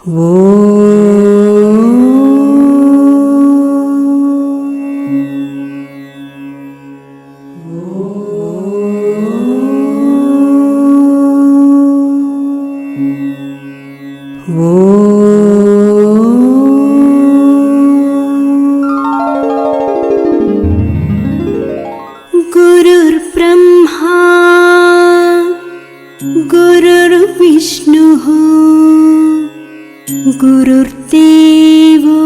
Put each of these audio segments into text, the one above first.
गुरुर्ब्रह्मा गुरुर्विष्णुः गुरुर्देवो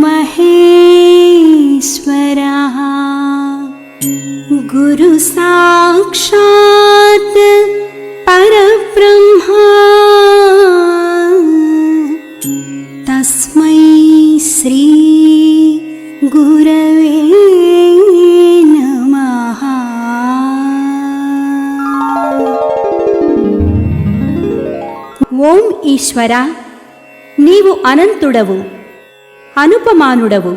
महेश्वरः गुरु साक्षात् परब्रह्मा तस्मै श्री गुरवे नमः। ఓం ఈశ్వర, నీవు అనంతుడవు, అనుపమానుడవు.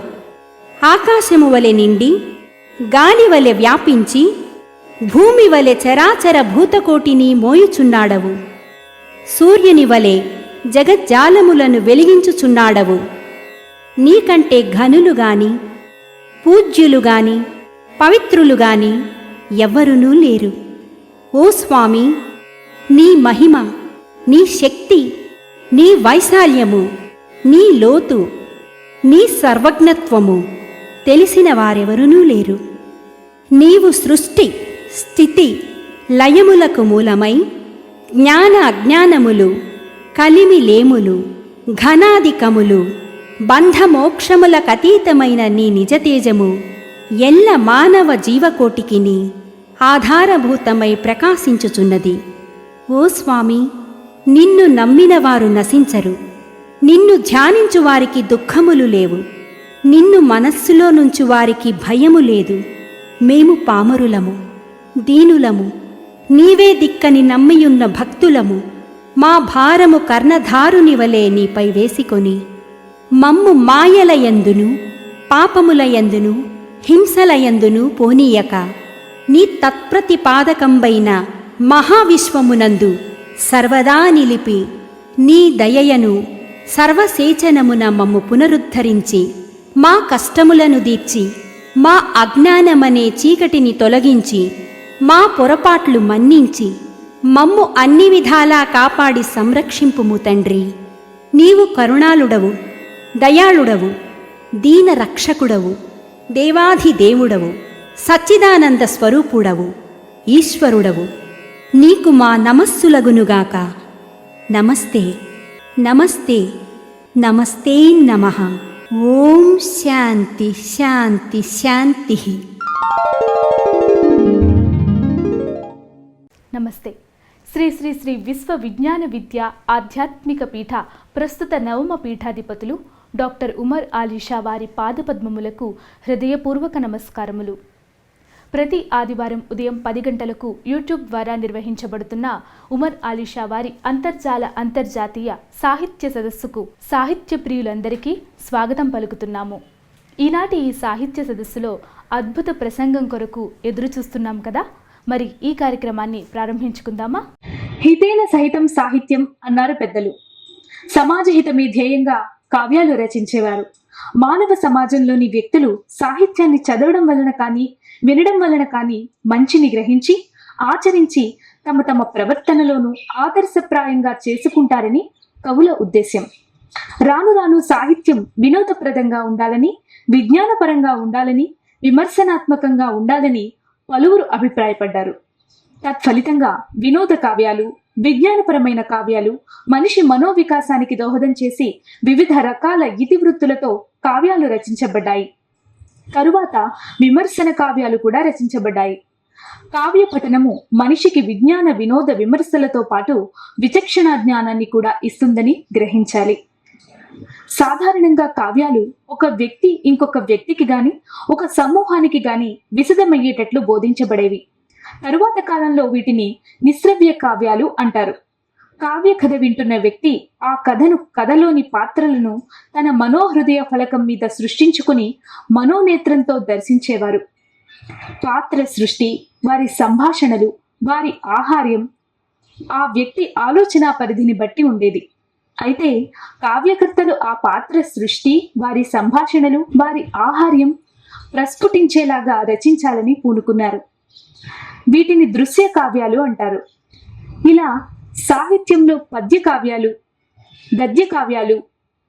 ఆకాశము వలె నిండి, గాలి వలె వ్యాపించి, భూమి వలె చరాచర భూతకోటిని మోయుచున్నాడవు. సూర్యుని వలె జగజ్జాలములను వెలిగించుచున్నాడవు. నీకంటే ఘనులు గాని, పూజ్యులు గాని, పవిత్రులు గాని ఎవ్వరునూ లేరు. ఓ స్వామి, నీ మహిమ, నీ శక్తి, నీ వైశాల్యము, నీ లోతు, నీ సర్వజ్ఞత్వము తెలిసిన వారెవరునూ లేరు. నీవు సృష్టి, స్థితి, లయములకు మూలమై జ్ఞాన అజ్ఞానములు, కలిమి లేములు, ఘనాధికములు, బంధమోక్షములకతీతమైన నీ నిజతేజము ఎల్ల మానవ జీవకోటికిని ఆధారభూతమై ప్రకాశించుచున్నది. ఓ స్వామి, నిన్ను నమ్మిన వారు నశించరు. నిన్ను ధ్యానించు వారికి దుఃఖములు లేవు. నిన్ను మనస్సులో నుంచి వారికి భయము లేదు. మేము పామరులము, దీనులము, నీవే దిక్కని నమ్మియున్న భక్తులము. మా భారము కర్ణధారుని వలె నీపై వేసికొని, మమ్ము మాయలయందును, పాపములయందును, హింసలయందును పోనీయక, నీ తత్ప్రతిపాదకంబైన మహావిశ్వమునందు సర్వదా నిలిపి, నీ దయయను సర్వసేచనమున మమ్ము పునరుద్ధరించి, మా కష్టములను దీర్చి, మా అజ్ఞానమనే చీకటిని తొలగించి, మా పొరపాట్లు మన్నించి, మమ్ము అన్ని విధాలా కాపాడి సంరక్షింపుము తండ్రి. నీవు కరుణాళుడవు, దయాళుడవు, దీన రక్షకుడవు, దేవాధిదేవుడవు, సచ్చిదానంద స్వరూపుడవు, ఈశ్వరుడవు. నీకు మా నమస్సులగునుగాక. నమస్తే నమస్తే నమస్తే నమః. ఓం శాంతి శాంతి శాంతి. నమస్తే. శ్రీ శ్రీ శ్రీ విశ్వ విజ్ఞాన విద్య ఆధ్యాత్మిక పీఠ ప్రస్తుత నవమ పీఠాధిపతులు డాక్టర్ ఉమర్ ఆలీషా వారి పాదపద్మములకు హృదయపూర్వక నమస్కారములు. ప్రతి ఆదివారం ఉదయం 10 గంటలకు యూట్యూబ్ ద్వారా నిర్వహించబడుతున్న ఉమర్ ఆలీషా వారి అంతర్జాతీయ సాహిత్య సదస్సుకు సాహిత్య ప్రియులందరికీ స్వాగతం పలుకుతున్నాము. ఈనాటి ఈ సాహిత్య సదస్సులో అద్భుత ప్రసంగం కొరకు ఎదురు చూస్తున్నాం కదా. మరి ఈ కార్యక్రమాన్ని ప్రారంభించుకుందామా? హితేన సహితం సాహిత్యం అన్నారు పెద్దలు. సమాజ హితమే ధ్యేయంగా కావ్యాలు రచించేవారు. మానవ సమాజంలోని వ్యక్తులు సాహిత్యాన్ని చదవడం వలన కానీ, వినడం వలన కానీ మంచిని గ్రహించి, ఆచరించి తమ తమ ప్రవర్తనలోనూ ఆదర్శప్రాయంగా చేసుకుంటారని కవుల ఉద్దేశ్యం. రాను రాను సాహిత్యం వినోదప్రదంగా ఉండాలని, విజ్ఞానపరంగా ఉండాలని, విమర్శనాత్మకంగా ఉండాలని పలువురు అభిప్రాయపడ్డారు. తత్ఫలితంగా వినోద కావ్యాలు, విజ్ఞానపరమైన కావ్యాలు మనిషి మనోవికాసానికి దోహదం చేసి వివిధ రకాల ఇతివృత్తులతో కావ్యాలు రచించబడ్డాయి. తరువాత విమర్శన కావ్యాలు కూడా రచించబడ్డాయి. కావ్య పఠనము మనిషికి విజ్ఞాన వినోద విమర్శలతో పాటు విచక్షణ జ్ఞానాన్ని కూడా ఇస్తుందని గ్రహించాలి. సాధారణంగా కావ్యాలు ఒక వ్యక్తి ఇంకొక వ్యక్తికి గాని, ఒక సమూహానికి గాని విశదమయ్యేటట్లు బోధించబడేవి. తరువాత కాలంలో వీటిని నిశ్రవ్య కావ్యాలు అంటారు. కావ్య కథ వింటున్న వ్యక్తి ఆ కథను, కథలోని పాత్రలను తన మనోహృదయ ఫలకం మీద సృష్టించుకుని మనోనేత్రంతో దర్శించేవారు. పాత్ర సృష్టి, వారి సంభాషణలు, వారి ఆహార్యం ఆ వ్యక్తి ఆలోచన పరిధిని బట్టి ఉండేది. అయితే కావ్యకర్తలు ఆ పాత్ర సృష్టి, వారి సంభాషణలు, వారి ఆహార్యం ప్రస్ఫుటించేలాగా రచించాలని పూనుకున్నారు. వీటిని దృశ్య కావ్యాలు అంటారు. ఇలా సాహిత్యంలో పద్య కావ్యాలు, గద్య కావ్యాలు,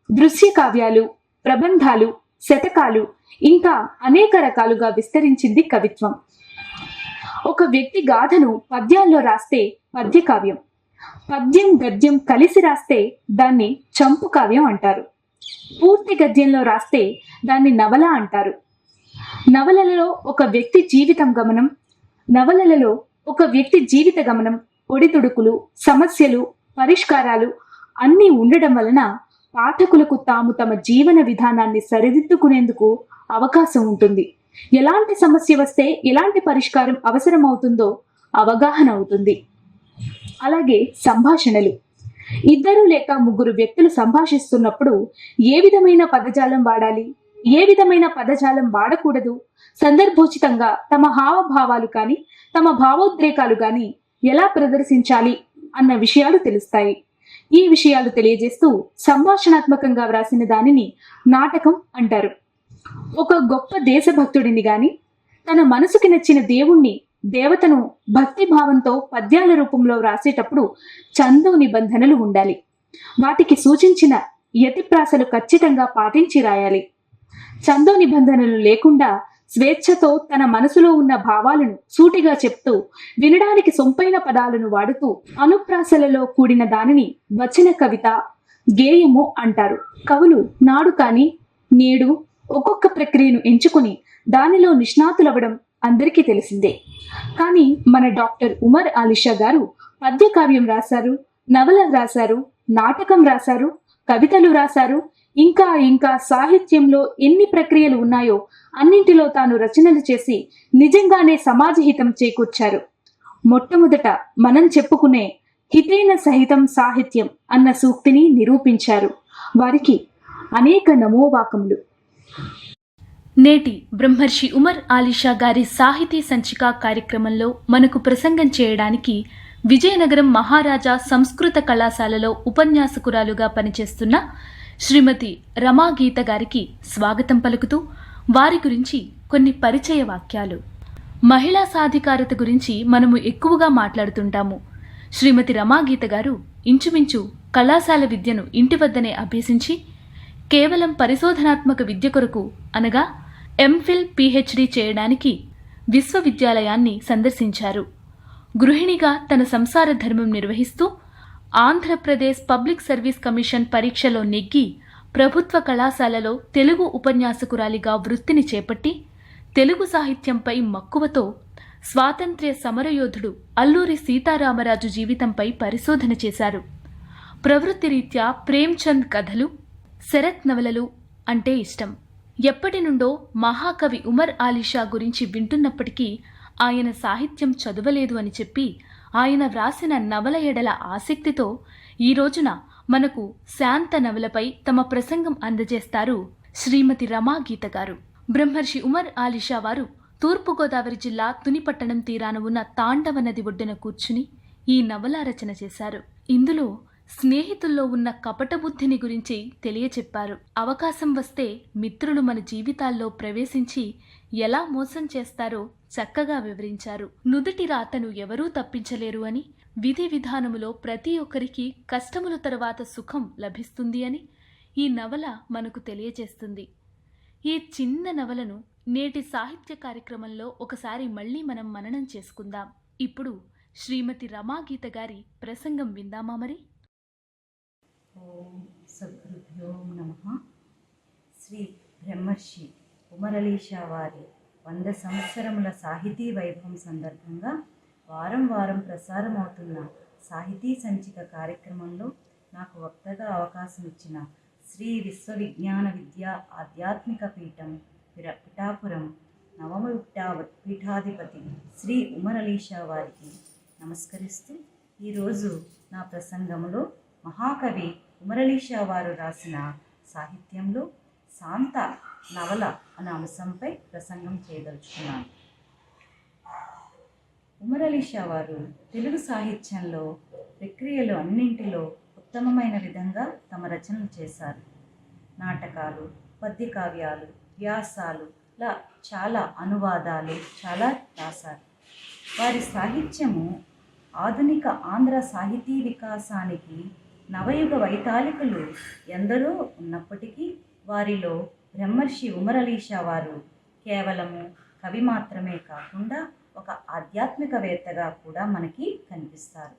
దృశ్య కావ్యాలు, ప్రబంధాలు, శతకాలు ఇంకా అనేక రకాలుగా విస్తరించింది కవిత్వం. ఒక వ్యక్తి గాథను పద్యాల్లో రాస్తే పద్య కావ్యం, పద్యం గద్యం కలిసి రాస్తే దాన్ని చంపు కావ్యం అంటారు. పూర్తి గద్యంలో రాస్తే దాన్ని నవల అంటారు. నవలలలో ఒక వ్యక్తి జీవిత గమనం, ఒడిదుడుకులు, సమస్యలు, పరిష్కారాలు అన్నీ ఉండడం వలన పాఠకులకు తాము తమ జీవన విధానాన్ని సరిదిద్దుకునేందుకు అవకాశం ఉంటుంది. ఎలాంటి సమస్య వస్తే ఎలాంటి పరిష్కారం అవసరమవుతుందో అవగాహన అవుతుంది. అలాగే సంభాషణలు, ఇద్దరు లేక ముగ్గురు వ్యక్తులు సంభాషిస్తున్నప్పుడు ఏ విధమైన పదజాలం వాడాలి, ఏ విధమైన పదజాలం వాడకూడదు, సందర్భోచితంగా తమ హావభావాలు కానీ తమ భావోద్రేకాలు కానీ ఎలా ప్రదర్శించాలి అన్న విషయాలు తెలుస్తాయి. ఈ విషయాలు తెలియజేస్తూ సంభాషణాత్మకంగా వ్రాసిన దానిని నాటకం అంటారు. ఒక గొప్ప దేశభక్తుడిని గాని, తన మనసుకి నచ్చిన దేవుణ్ణి, దేవతను భక్తి భావంతో పద్యాల రూపంలో వ్రాసేటప్పుడు ఛందో నిబంధనలు ఉండాలి. వాటికి సూచించిన యతిప్రాసలు ఖచ్చితంగా పాటించి రాయాలి. ఛందో నిబంధనలు లేకుండా స్వేచ్ఛతో తన మనసులో ఉన్న భావాలను సూటిగా చెప్తూ, వినడానికి సొంపైన పదాలను వాడుతూ అనుప్రాసలలో కూడిన దానిని వచన కవిత, గేయము అంటారు. కవులు నాడు కాని నేడు ఒక్కొక్క ప్రక్రియను ఎంచుకుని దానిలో నిష్ణాతులవ్వడం అందరికీ తెలిసిందే. కానీ మన డాక్టర్ ఉమర్ ఆలిషా గారు పద్య కావ్యం రాశారు, నవల రాశారు, నాటకం రాశారు, కవితలు రాశారు. ఇంకా ఇంకా సాహిత్యంలో ఎన్ని ప్రక్రియలు ఉన్నాయో అన్నింటిలో తాను రచనలు చేసి నిజంగానే సమాజ హితం చేకూర్చారు. మొట్టమొదట మనం చెప్పుకునే హితేన సహితం సాహిత్యం అన్న సూక్తిని నిరూపించారు. వారికి అనేక నమోవాకములు. నేటి బ్రహ్మర్షి ఉమర్ ఆలిషా గారి సాహితీ సంచిక కార్యక్రమంలో మనకు ప్రసంగం చేయడానికి విజయనగరం మహారాజా సంస్కృత కళాశాలలో ఉపన్యాసకురాలుగా పనిచేస్తున్న శ్రీమతి రమాగీత గారికి స్వాగతం పలుకుతూ వారి గురించి కొన్ని పరిచయ వాక్యాలు. మహిళా సాధికారత గురించి మనము ఎక్కువగా మాట్లాడుతుంటాము. శ్రీమతి రమాగీత గారు ఇంచుమించు కళాశాల విద్యను ఇంటి వద్దనే అభ్యసించి కేవలం పరిశోధనాత్మక విద్య కొరకు అనగా ఎంఫిల్ పిహెచ్డి చేయడానికి విశ్వవిద్యాలయాన్ని సందర్శించారు. గృహిణిగా తన సంసార ధర్మం నిర్వహిస్తూ ఆంధ్రప్రదేశ్ పబ్లిక్ సర్వీస్ కమిషన్ పరీక్షలో నెగ్గి ప్రభుత్వ కళాశాలలో తెలుగు ఉపన్యాసకురాలిగా వృత్తిని చేపట్టి తెలుగు సాహిత్యంపై మక్కువతో స్వాతంత్ర్య సమరయోధుడు అల్లూరి సీతారామరాజు జీవితంపై పరిశోధన చేశారు. ప్రవృత్తి రీత్యా ప్రేమ్చంద్ కథలు, శరత్ నవలలు అంటే ఇష్టం. ఎప్పటి నుండో మహాకవి ఉమర్ ఆలిషా గురించి వింటున్నప్పటికీ ఆయన సాహిత్యం చదవలేదు అని చెప్పి ఆయన వ్రాసిన నవల ఎడల ఆసక్తితో ఈ రోజున మనకు శాంత నవలపై తమ ప్రసంగం అందజేస్తారు శ్రీమతి రమాగీత గారు. బ్రహ్మర్షి ఉమర్ ఆలిషా వారు తూర్పుగోదావరి జిల్లా తునిపట్టణం తీరాన ఉన్న తాండవ నది ఒడ్డున కూర్చుని ఈ నవల రచన చేశారు. ఇందులో స్నేహితుల్లో ఉన్న కపటబుద్ధిని గురించి తెలియచెప్పారు. అవకాశం వస్తే మిత్రులు మన జీవితాల్లో ప్రవేశించి ఎలా మోసం చేస్తారో చక్కగా వివరించారు. నుదుటి రాతను ఎవరూ తప్పించలేరు అని, విధి విధానములో ప్రతి ఒక్కరికి కష్టముల తర్వాత సుఖం లభిస్తుంది అని ఈ నవల మనకు తెలియజేస్తుంది. ఈ చిన్న నవలను నేటి సాహిత్య కార్యక్రమంలో ఒకసారి మళ్ళీ మనం మననం చేసుకుందాం. ఇప్పుడు శ్రీమతి రమాగీత గారి ప్రసంగం విందామా మరి? ఓం సద్గురుభ్యో నమః. శ్రీ బ్రహ్మర్షి ఉమర్ ఆలిషా వారి 100 సంవత్సరముల సాహితీ వైభవం సందర్భంగా వారం వారం ప్రసారం అవుతున్న సాహితీ సంచిక కార్యక్రమంలో నాకు వక్తగా అవకాశం ఇచ్చిన శ్రీ విశ్వవిజ్ఞాన విద్యా ఆధ్యాత్మిక పీఠం పిఠాపురం నవమ పీఠాధిపతి శ్రీ ఉమర్ ఆలిషా వారికి నమస్కరిస్తూ ఈరోజు నా ప్రసంగంలో మహాకవి ఉమర్ ఆలిషా వారు రాసిన సాహిత్యంలో శాంత నవల అనే అంశంపై ప్రసంగం చేయదలుచుకున్నాను. ఉమర్ ఆలిషా వారు తెలుగు సాహిత్యంలో ప్రక్రియలు అన్నింటిలో ఉత్తమమైన విధంగా తమ రచనలు చేశారు. నాటకాలు, పద్య కావ్యాలు, వ్యాసాలు ఇలా చాలా అనువాదాలు చాలా రాశారు. వారి సాహిత్యము ఆధునిక ఆంధ్ర సాహితీ వికాసానికి నవయుగ వైతాళికులు ఎందరో ఉన్నప్పటికీ వారిలో బ్రహ్మర్షి ఉమరలీషా వారు కేవలము కవి మాత్రమే కాకుండా ఒక ఆధ్యాత్మికవేత్తగా కూడా మనకి కనిపిస్తారు.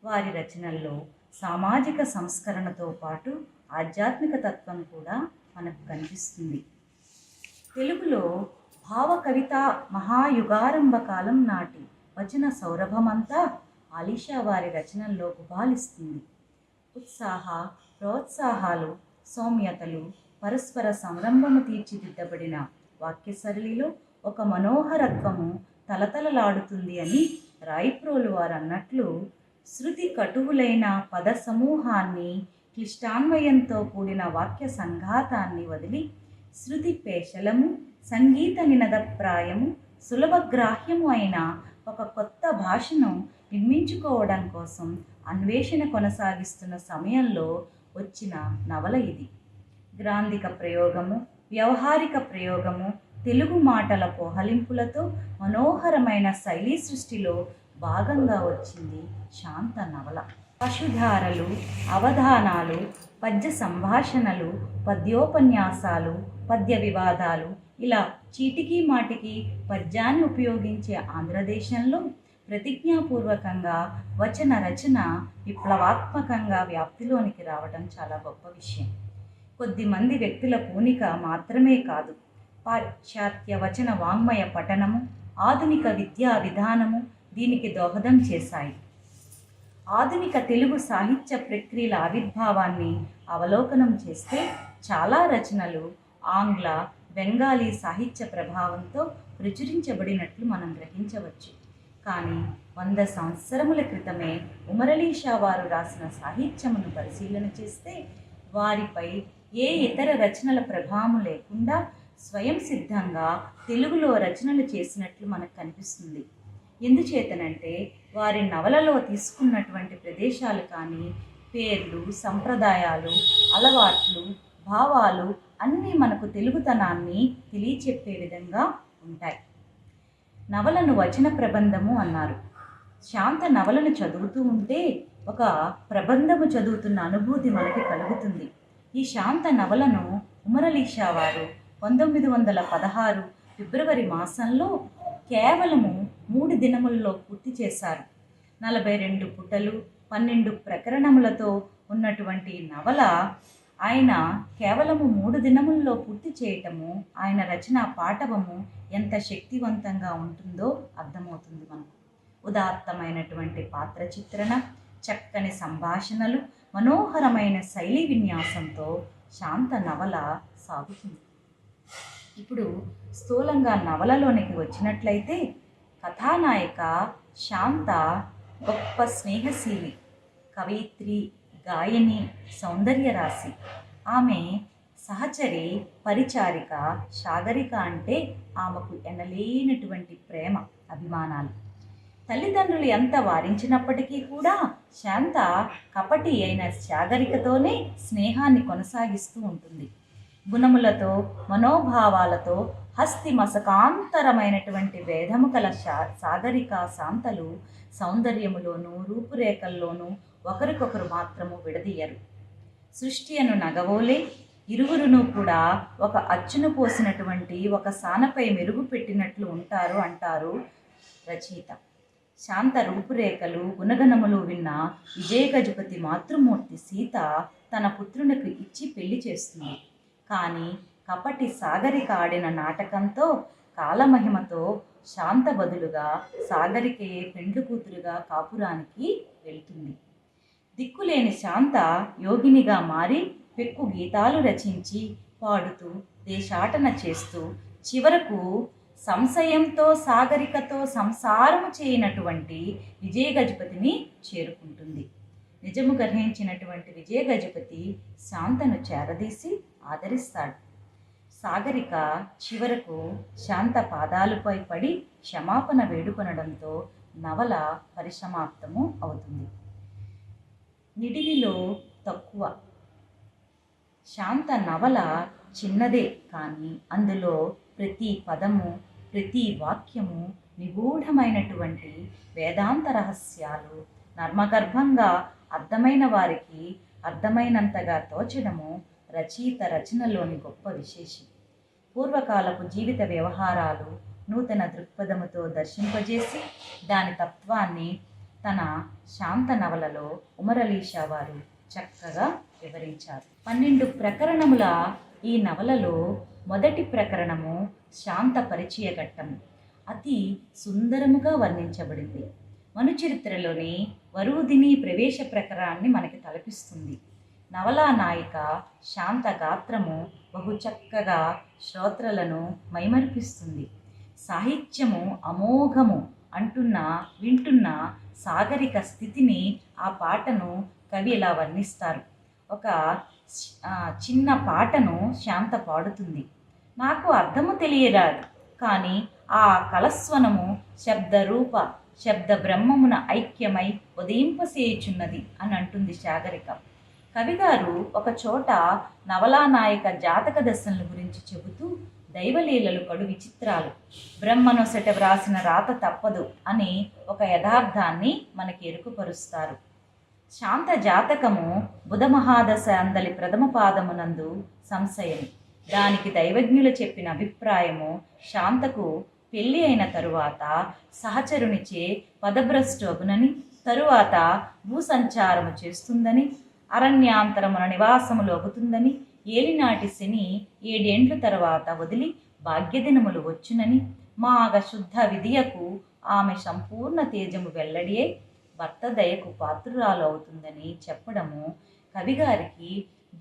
వారి రచనల్లో సామాజిక సంస్కరణతో పాటు ఆధ్యాత్మిక తత్వం కూడా మనకు కనిపిస్తుంది. తెలుగులో భావ కవిత మహాయుగారంభ కాలం నాటి వచన సౌరభమంతా ఆలీషా వారి రచనల్లో గుబాలిస్తుంది. ఉత్సాహ ప్రోత్సాహాలు, సౌమ్యతలు, పరస్పర సంరంభము తీర్చిదిద్దబడిన వాక్యసరళిలో ఒక మనోహరత్వము తలతలలాడుతుంది అని రాయిప్రోలు వారు అన్నట్లు, శృతి కటువులైన పద సమూహాన్ని, క్లిష్టాన్వయంతో కూడిన వాక్య సంఘాతాన్ని వదిలి శృతి పేశలము, సంగీత నినదప్రాయము, సులభగ్రాహ్యము అయిన ఒక కొత్త భాషను నిర్మించుకోవడం కోసం అన్వేషణ కొనసాగిస్తున్న సమయంలో వచ్చిన నవల ఇది. గ్రాంధిక ప్రయోగము, వ్యవహారిక ప్రయోగము, తెలుగు మాటల పోహలింపులతో మనోహరమైన శైలీ సృష్టిలో భాగంగా వచ్చింది శాంత నవల. పశుధారలు, అవధానాలు, పద్య సంభాషణలు, పద్యోపన్యాసాలు, పద్య వివాదాలు ఇలా చీటికి మాటికి పద్యాన్ని ఉపయోగించే ఆంధ్రదేశంలో ప్రతిజ్ఞాపూర్వకంగా వచన రచన విప్లవాత్మకంగా వ్యాప్తిలోనికి రావడం చాలా గొప్ప విషయం. కొద్దిమంది వ్యక్తుల పూనిక మాత్రమే కాదు, పాశ్చాత్య వచన వాంగ్మయ పఠనము, ఆధునిక విద్యా విధానము దీనికి దోహదం చేశాయి. ఆధునిక తెలుగు సాహిత్య ప్రక్రియల ఆవిర్భావాన్ని అవలోకనం చేస్తే చాలా రచనలు ఆంగ్ల, బెంగాలీ సాహిత్య ప్రభావంతో ప్రచురించబడినట్లు మనం గ్రహించవచ్చు. కానీ 100 సంవత్సరముల క్రితమే ఉమరలీషా వారు రాసిన సాహిత్యమును పరిశీలన చేస్తే వారిపై ఏ ఇతర రచనల ప్రభావం లేకుండా స్వయం సిద్ధంగా తెలుగులో రచనలు చేసినట్లు మనకు కనిపిస్తుంది. ఎందుచేతనంటే వారి నవలలో తీసుకున్నటువంటి ప్రదేశాలు కానీ, పేర్లు, సంప్రదాయాలు, అలవాట్లు, భావాలు అన్నీ మనకు తెలుగుతనాన్ని తెలియచెప్పే విధంగా ఉంటాయి. నవలను వచన ప్రబంధము అన్నారు. శాంత నవలను చదువుతూ ఉంటే ఒక ప్రబంధము చదువుతున్న అనుభూతి మనకి కలుగుతుంది. ఈ శాంత నవలను ఉమరలీషా వారు 1916 ఫిబ్రవరి మాసంలో కేవలము 3 దినములలో పూర్తి చేశారు. 42 పుటలు, 12 ప్రకరణములతో ఉన్నటువంటి నవల ఆయన కేవలము 3 దినముల్లో పూర్తి చేయటము ఆయన రచన పాటవము ఎంత శక్తివంతంగా ఉంటుందో అర్థమవుతుంది మనకు. ఉదాత్తమైనటువంటి పాత్ర చిత్రణ, చక్కని సంభాషణలు, మనోహరమైన శైలి విన్యాసంతో శాంత నవల సాగుతుంది. ఇప్పుడు స్థూలంగా నవలలోనికి వచ్చినట్లయితే కథానాయిక శాంత గొప్ప స్నేహశీలి, కవయిత్రి, గాయని, సౌందర్య రాశి. ఆమె సహచరి పరిచారిక సాగరిక అంటే ఆమెకు ఎనలేనటువంటి ప్రేమ, అభిమానాలు. తల్లిదండ్రులు ఎంత వారించినప్పటికీ కూడా శాంత కపటి అయిన సాగరికతోనే స్నేహాన్ని కొనసాగిస్తూ ఉంటుంది. గుణములతో, మనోభావాలతో హస్తి మసకాంతరమైనటువంటి వేదము కల సాగరిక శాంతలు సౌందర్యములోనూ రూపురేఖల్లోనూ ఒకరికొకరు మాత్రము విడదీయరు. సృష్టి అను నగవోలే ఇరువురును కూడా ఒక అచ్చును పోసినటువంటి ఒక సానపై మెరుగు పెట్టినట్లు ఉంటారు అంటారు రచయిత. శాంత రూపురేఖలు, గుణగణములు విన్న విజయగజపతి మాతృమూర్తి సీత తన పుత్రునికి ఇచ్చి పెళ్లి చేస్తుంది. కానీ కపటి సాగరిక ఆడిన నాటకంతో కాలమహిమతో శాంత బదులుగా సాగరికే పెండ్లు కూతురుగా కాపురానికి వెళ్తుంది. దిక్కులేని శాంత యోగినిగా మారి పెక్కు గీతాలు రచించి పాడుతూ దేశాటన చేస్తూ చివరకు సంశయంతో సాగరికతో సంసారము చేయనటువంటి విజయగజపతిని చేరుకుంటుంది. నిజము గ్రహించినటువంటి విజయగజపతి శాంతను చేరదీసి ఆదరిస్తాడు. సాగరిక చివరకు శాంత పాదాలపై పడి క్షమాపణ వేడుకొనడంతో నవల పరిసమాప్తము అవుతుంది. నిడివిలో తక్కువ. శాంత నవల చిన్నదే, కానీ అందులో ప్రతి పదము, ప్రతి వాక్యము నిగూఢమైనటువంటి వేదాంత రహస్యాలు నర్మగర్భంగా అర్థమైన వారికి అర్థమైనంతగా తోచడము రచయిత రచనలోని గొప్ప విశేషం. పూర్వకాలపు జీవిత వ్యవహారాలు నూతన దృక్పథముతో దర్శింపజేసి దాని తత్వాన్ని తన శాంత నవలలో ఉమర్ అలీ షా వారు చక్కగా వివరించారు. 12 ప్రకరణముల ఈ నవలలో మొదటి ప్రకరణము శాంత పరిచయ ఘట్టము అతి సుందరముగా వర్ణించబడింది. మనుచరిత్రలోని వరూధిని ప్రవేశ ప్రకరణాన్ని మనకి తలపిస్తుంది. నవలా నాయిక శాంత గాత్రము బహు చక్కగా శ్రోత్రలను మైమరిపిస్తుంది. సాహిత్యము అమోఘము వింటున్న సాగరిక స్థితిని ఆ పాటను కవి ఇలా వర్ణిస్తారు. ఒక చిన్న పాటను శాంత పాడుతుంది. నాకు అర్థము తెలియరాదు, కానీ ఆ కలస్వనము శబ్ద బ్రహ్మమున ఐక్యమై ఉదయింపసేయుచున్నది అని అంటుంది సాగరిక. కవిగారు ఒక చోట నవలానాయక జాతక దశల గురించి చెబుతూ దైవలీలలు కడు విచిత్రాలు, బ్రహ్మనొసట వ్రాసిన రాత తప్పదు అని ఒక యథార్థాన్ని మనకి ఎరుకుపరుస్తారు. శాంత జాతకము బుధ మహాదశ అందలి ప్రథమ పాదమునందు సంశయం. దానికి దైవజ్ఞులు చెప్పిన అభిప్రాయము శాంతకు పెళ్లి అయిన తరువాత సహచరునిచే పదభ్రష్టు అగునని, తరువాత భూసంచారము చేస్తుందని, అరణ్యాంతరమున నివాసములు అగుతుందని, ఏలినాటి శని 7 ఏండ్ల తర్వాత వదిలి భాగ్యదినములు వచ్చునని, మాఘ శుద్ధ విధియకు ఆమె సంపూర్ణ తేజము వెల్లడియే భర్త దయకు పాత్రురాలు అవుతుందని చెప్పడము కవిగారికి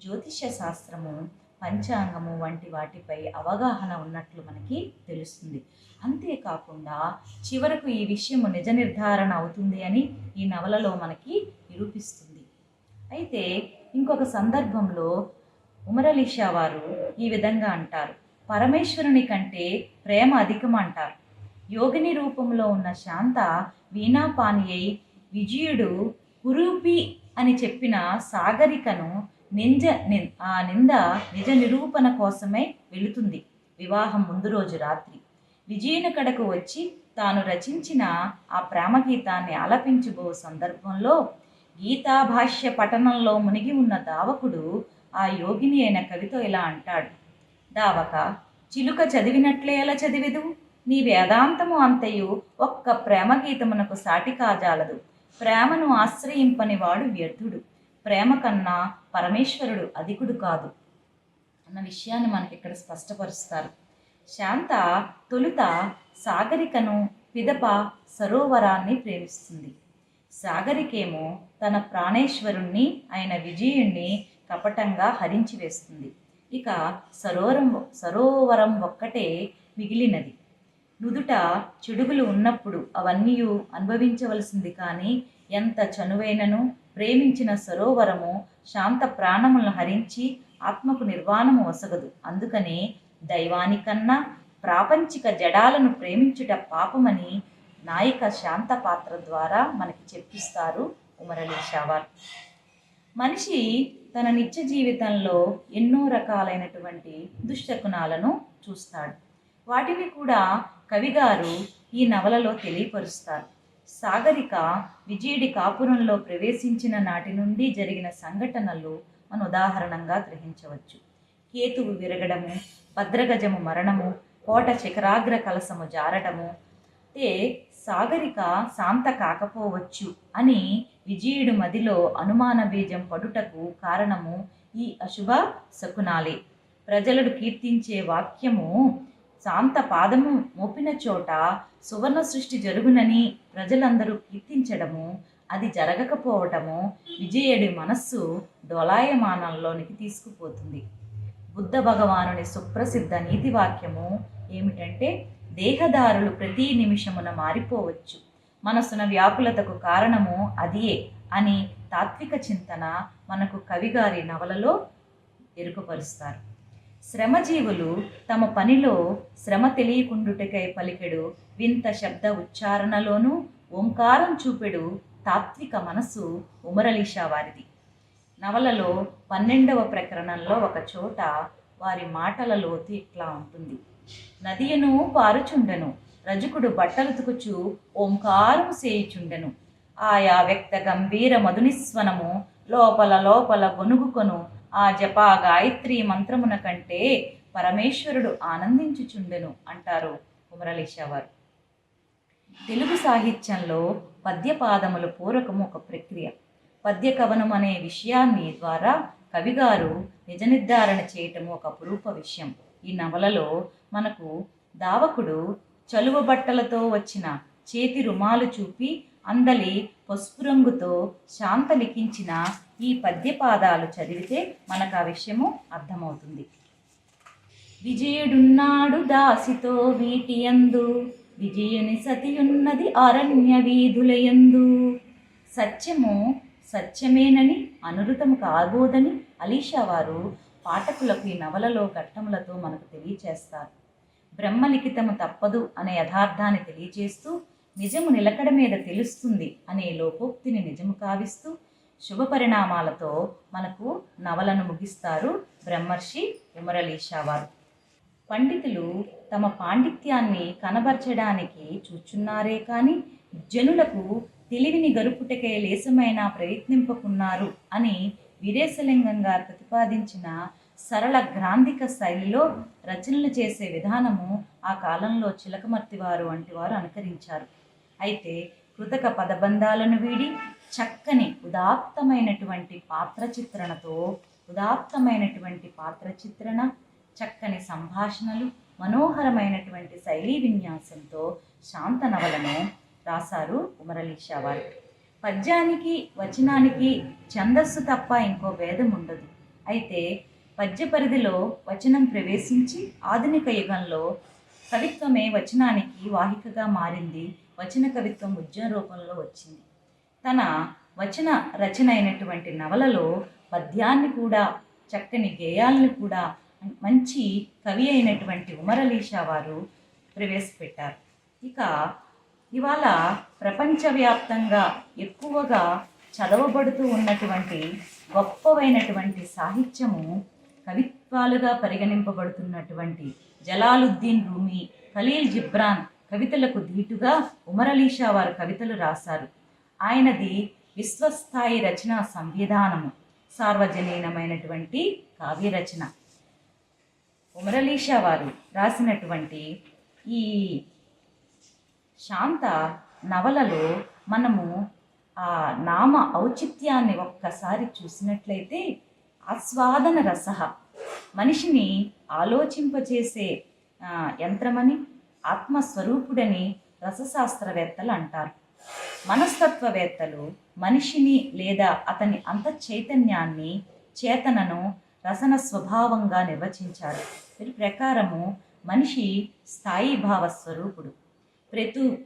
జ్యోతిష్య శాస్త్రము, పంచాంగము వంటి వాటిపై అవగాహన ఉన్నట్లు మనకి తెలుస్తుంది. అంతేకాకుండా చివరకు ఈ విషయము నిజ నిర్ధారణ అవుతుంది అని ఈ నవలలో మనకి నిరూపిస్తుంది. అయితే ఇంకొక సందర్భంలో ఉమర్ అలీ షా వారు ఈ విధంగా అంటారు: పరమేశ్వరుని కంటే ప్రేమ అధికం అంటారు. యోగిని రూపంలో ఉన్న శాంత వీణాపాని అయి విజయుడు కురూపి అని చెప్పిన సాగరికను నిజ నిరూపణ కోసమే వెళుతుంది. వివాహం ముందు రోజు రాత్రి విజయుని కడకు వచ్చి తాను రచించిన ఆ ప్రేమ గీతాన్ని ఆలపించబో సందర్భంలో గీతాభాష్య పఠనంలో మునిగి ఉన్న దావకుడు ఆ యోగిని అయిన కవితో ఇలా అంటాడు: దావక, చిలుక చదివినట్లే ఎలా చదివెదు? నీ వేదాంతము అంతయు ఒక్క ప్రేమ గీతమునకు సాటి కాజాలదు. ప్రేమను ఆశ్రయింపని వాడు వ్యర్థుడు. ప్రేమ కన్నా పరమేశ్వరుడు అధికుడు కాదు అన్న విషయాన్ని మనకి ఇక్కడ స్పష్టపరుస్తారు. శాంత తొలుత సాగరికను, పిదప సరోవరాన్ని ప్రేమిస్తుంది. సాగరికేమో తన ప్రాణేశ్వరుణ్ణి అయిన విజయుణ్ణి కపటంగా హరించి వేస్తుంది. ఇక సరోవరం ఒక్కటే మిగిలినది. నుదుట చెడుగులు ఉన్నప్పుడు అవన్నీ అనుభవించవలసింది, కానీ ఎంత చనువైనను ప్రేమించిన సరోవరము శాంత ప్రాణములను హరించి ఆత్మకు నిర్వాణము వసగదు. అందుకనే దైవానికన్నా ప్రాపంచిక జడాలను ప్రేమించుట పాపమని నాయిక శాంత పాత్ర ద్వారా మనకి చెప్పిస్తారు ఉమర్ అలీ షా వారు. మనిషి తన నిత్య జీవితంలో ఎన్నో రకాలైనటువంటి దుశ్శకునాలను చూస్తాడు. వాటిని కూడా కవిగారు ఈ నవలలో తెలియపరుస్తారు. సాగరిక విజయుడి కాపురంలో ప్రవేశించిన నాటి నుండి జరిగిన సంఘటనలు మన ఉదాహరణంగా గ్రహించవచ్చు. కేతువు విరగడము, భద్రగజము మరణము, కోట శిఖరాగ్ర కలసము జారడము. సాగరిక శాంత కాకపోవచ్చు అని విజయుడు మదిలో అనుమాన బీజం పడుటకు కారణము ఈ అశుభ శకునాలే. ప్రజలను కీర్తించే వాక్యము శాంత పాదము మోపిన చోట సువర్ణ సృష్టి జరుగునని ప్రజలందరూ కీర్తించడము, అది జరగకపోవటము విజయుడి మనస్సు డోలాయమానంలోనికి తీసుకుపోతుంది. బుద్ధ భగవానుని సుప్రసిద్ధ నీతి వాక్యము ఏమిటంటే, దేహదారులు ప్రతి నిమిషమున మారిపోవచ్చు, మనసున వ్యాకులతకు కారణము అదియే అని తాత్విక చింతన మనకు కవిగారి నవలలో ఎరుకపరుస్తారు. శ్రమజీవులు తమ పనిలో శ్రమ తెలియకుండుటకై పలికెడు వింత శబ్ద ఉచ్చారణలోనూ ఓంకారం చూపెడు తాత్విక మనసు ఉమర్ అలీ షా వారిది. నవలలో 12వ ప్రకరణంలో ఒక చోట వారి మాటల లోతు ఇట్లా ఉంటుంది. నదియను పారుచుండెను, రజకుడు బట్టలుతుకుచు ఓంకారము సేయుచుండెను. ఆయా వ్యక్త గంభీర మధునిస్వనము లోపల లోపల గొనుగుకొను ఆ జపా గాయత్రి మంత్రమున కంటే పరమేశ్వరుడు ఆనందించుచుండెను అంటారు కుమరలీశ వారు. తెలుగు సాహిత్యంలో పద్యపాదముల పూరకము ఒక ప్రక్రియ. పద్య కవనం అనే విషయాన్ని ద్వారా కవిగారు నిజ నిర్ధారణ చేయటము ఒక అపురూప విషయం. ఈ నవలలో మనకు దావకుడు చలువ బట్టలతో వచ్చిన చేతి రుమాలు చూపి అందలి పసుపు రంగుతో శాంత లిఖించిన ఈ పద్యపాదాలు చదివితే మనకు ఆ విషయము అర్థమవుతుంది. విజయుడున్నాడు దాసితో వీటియందు, విజయుని సతియున్నది అరణ్య వీధులయందు. సత్యము సత్యమేనని అనృతము కాబోదని అలీషా వారు పాఠకులకు ఈ నవలలో ఘట్టములతో మనకు తెలియచేస్తారు. బ్రహ్మలిఖితము తప్పదు అనే యథార్థాన్ని తెలియచేస్తూ నిజము నిలకడ మీద తెలుస్తుంది అనే లోకోక్తిని నిజము కావిస్తూ శుభ పరిణామాలతో మనకు నవలను ముగిస్తారు బ్రహ్మర్షి కుమరలీశ వారు. పండితులు తమ పాండిత్యాన్ని కనబర్చడానికి చూచున్నారే కానీ జనులకు తెలివిని గరుపుటకే లేసమైనా ప్రయత్నింపకున్నారు అని వీరేశలింగం గారు ప్రతిపాదించిన సరళ గ్రాంధిక శైలిలో రచనలు చేసే విధానము ఆ కాలంలో చిలకమర్తి వారు వంటి వారు అనుకరించారు. అయితే కృతక పదబంధాలను వీడి చక్కని ఉదాత్తమైనటువంటి పాత్ర చిత్రణ, చక్కని సంభాషణలు, మనోహరమైనటువంటి శైలీ విన్యాసంతో శాంత నవలను రాశారు కుమరలీశ వారు. పద్యానికి వచనానికి ఛందస్సు తప్ప ఇంకో భేదం ఉండదు. అయితే పద్య పరిధిలో వచనం ప్రవేశించి ఆధునిక యుగంలో కవిత్వమే వచనానికి వాహికగా మారింది. వచన కవిత్వం ఉద్యమ రూపంలో వచ్చింది. తన వచన రచన అయినటువంటి నవలలో పద్యాన్ని కూడా, చక్కని గేయాలను కూడా మంచి కవి అయినటువంటి కుమరలీశ వారు ప్రవేశపెట్టారు. ఇక ఇవాళ ప్రపంచవ్యాప్తంగా ఎక్కువగా చదవబడుతూ ఉన్నటువంటి గొప్పవైనటువంటి సాహిత్యము కవిత్వాలుగా పరిగణింపబడుతున్నటువంటి జలాలుద్దీన్ రూమి, ఖలీల్ జిబ్రాన్ కవితలకు ధీటుగా కుమరలీశ వారు కవితలు రాశారు. ఆయనది విశ్వస్థాయి రచన సంవిధానము, సార్వజనీనమైనటువంటి కావ్యరచన. కుమరలీశ వారు రాసినటువంటి ఈ శాంత నవలలో మనము ఆ నామ ఔచిత్యాన్ని ఒక్కసారి చూసినట్లయితే ఆస్వాదన రస, మనిషిని ఆలోచింపచేసే యంత్రమని, ఆత్మస్వరూపుడని రసశాస్త్రవేత్తలు అంటారు. మనస్తత్వవేత్తలు మనిషిని లేదా అతని అంతఃచైతన్యాన్ని, చేతనను రసన స్వభావంగా నిర్వచించారు. వీరి ప్రకారము మనిషి స్థాయి భావ స్వరూపుడు.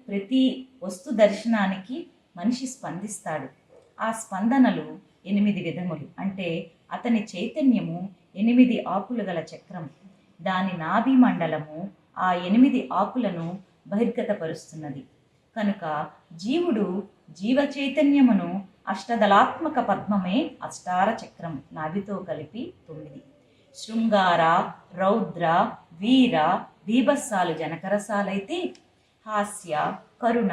ప్రతి వస్తు దర్శనానికి మనిషి స్పందిస్తాడు. ఆ స్పందనలు 8 విధములు. అంటే అతని చైతన్యము 8 ఆకులు గల చక్రం. దాని నాభి మండలము ఆ 8 ఆకులను బహిర్గతపరుస్తున్నది. కనుక జీవుడు జీవ చైతన్యమును అష్టదళాత్మక పద్మమే అష్టార చక్రం, నాభితో కలిపి 9. శృంగార, రౌద్ర, వీర, బీభత్సాలు జనకరసాలైతే హాస్య, కరుణ,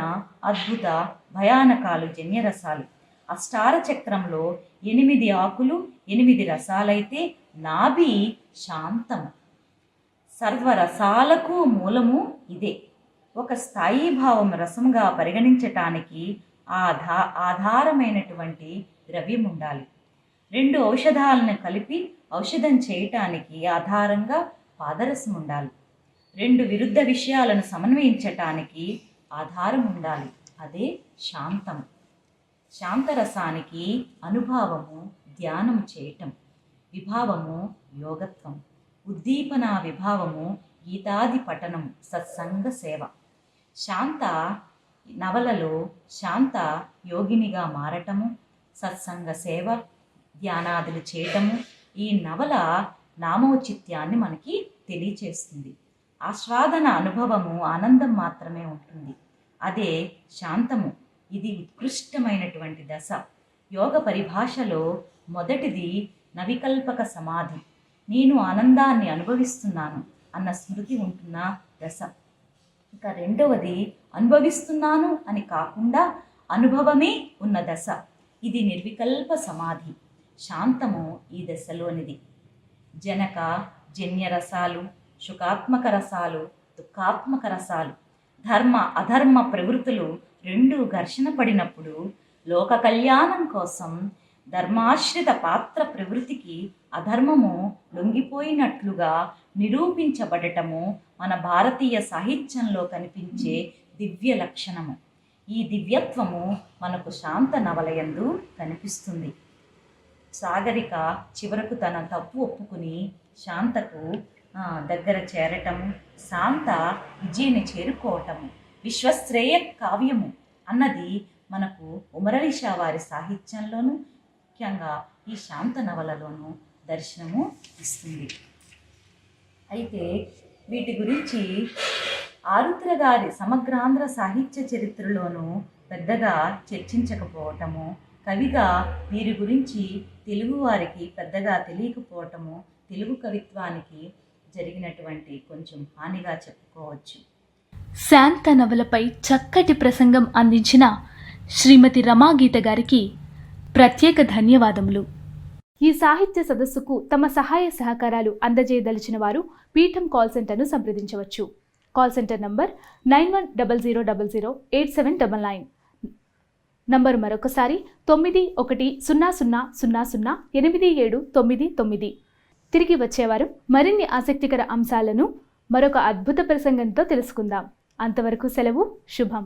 అద్భుత, భయానకాలు జన్యరసాలు. అష్టార చక్రంలో 8 ఆకులు, 8 రసాలైతే నాభి శాంతము. సర్వరసాలకు మూలము ఇదే. ఒక స్థాయి భావం రసంగా పరిగణించటానికి ఆధారమైనటువంటి ద్రవ్యం ఉండాలి. 2 ఔషధాలను కలిపి ఔషధం చేయటానికి ఆధారంగా పాదరసం ఉండాలి. 2 విరుద్ధ విషయాలను సమన్వయించటానికి ఆధారం ఉండాలి. అదే శాంతము. శాంతరసానికి అనుభావము ధ్యానము చేయటం, విభావము యోగత్వం, ఉద్దీపన విభావము గీతాది పఠనం, సత్సంగ సేవ. శాంత నవలలో శాంత యోగినిగా మారటము, సత్సంగ సేవ, ధ్యానాదులు చేయటము ఈ నవల నామౌచిత్యాన్ని మనకి తెలియచేస్తుంది. ఆస్వాదన అనుభవము ఆనందం మాత్రమే ఉంటుంది. అదే శాంతము. ఇది ఉత్కృష్టమైనటువంటి దశ. యోగ పరిభాషలో మొదటిది నవికల్పక సమాధి, నేను ఆనందాన్ని అనుభవిస్తున్నాను అన్న స్మృతి ఉంటున్న దశ. ఇక రెండవది అనుభవిస్తున్నాను అని కాకుండా అనుభవమే ఉన్న దశ, ఇది నిర్వికల్ప సమాధి. శాంతము ఈ దశలోనిది. జనక జన్య రసాలు, సుఖాత్మక రసాలు, దుఃఖాత్మక రసాలు, ధర్మ అధర్మ ప్రవృత్తులు రెండూ ఘర్షణ పడినప్పుడు లోక కళ్యాణం కోసం ధర్మాశ్రిత పాత్ర ప్రవృత్తికి అధర్మము లొంగిపోయినట్లుగా నిరూపించబడటము మన భారతీయ సాహిత్యంలో కనిపించే దివ్య లక్షణము. ఈ దివ్యత్వము మనకు శాంత నవలయందు కనిపిస్తుంది. సాగరిక చివరకు తన తప్పు ఒప్పుకుని శాంతకు దగ్గర చేరటము, శాంత విజయని చేరుకోవటము, విశ్వశ్రేయ కావ్యము అన్నది మనకు ఉమరలీషా వారి సాహిత్యంలోనూ ముఖ్యంగా ఈ శాంత నవలలోనూ దర్శనము ఇస్తుంది. అయితే వీటి గురించి ఆరుద్ర గారి సమగ్రాంధ్ర సాహిత్య చరిత్రలోనూ పెద్దగా చర్చించకపోవటము, కవిగా వీరి గురించి తెలుగువారికి పెద్దగా తెలియకపోవటము తెలుగు కవిత్వానికి జరిగినటువంటి కొంచెం హానిగా చెప్పుకోవచ్చు. శాంత నవలపై చక్కటి ప్రసంగం అందించిన శ్రీమతి రమాగీత గారికి ప్రత్యేక ధన్యవాదములు. ఈ సాహిత్య సదస్సుకు తమ సహాయ సహకారాలు అందజేయదలిచిన వారు పీఠం కాల్ సెంటర్ను సంప్రదించవచ్చు. Call centre number 9100008799. నంబరు మరొకసారి 9100008799. తిరిగి వచ్చేవారు మరిన్ని ఆసక్తికర అంశాలను మరొక అద్భుత ప్రసంగంతో తెలుసుకుందాం. అంతవరకు సెలవు. శుభం.